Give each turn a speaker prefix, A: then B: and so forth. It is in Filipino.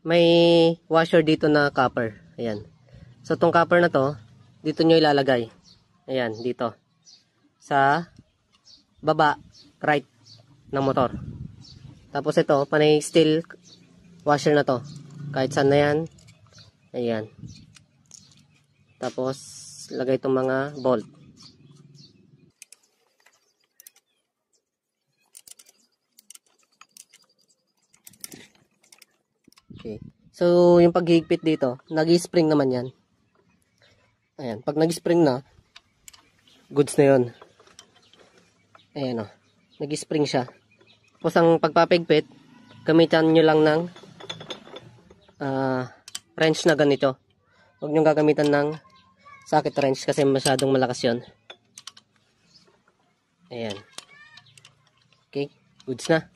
A: may washer dito na copper. Ayan. So, itong copper na to, dito nyo ilalagay. Ayan, dito. Sa baba, right ng motor. Tapos ito, panay steel washer na to. Kahit saan na yan. Ayan. Tapos, lagay itong mga bolt. Okay. So, yung paghihigpit dito, nag-spring naman yan. Ayan. Pag nag-spring na, goods na yun. Ayan o. Nag-spring siya. Tapos, ang pagpapigpit, gamitan nyo lang ng wrench na ganito. Huwag nyo gagamitan ng socket wrench kasi masyadong malakas yun. Ayan. Okay. Goods na.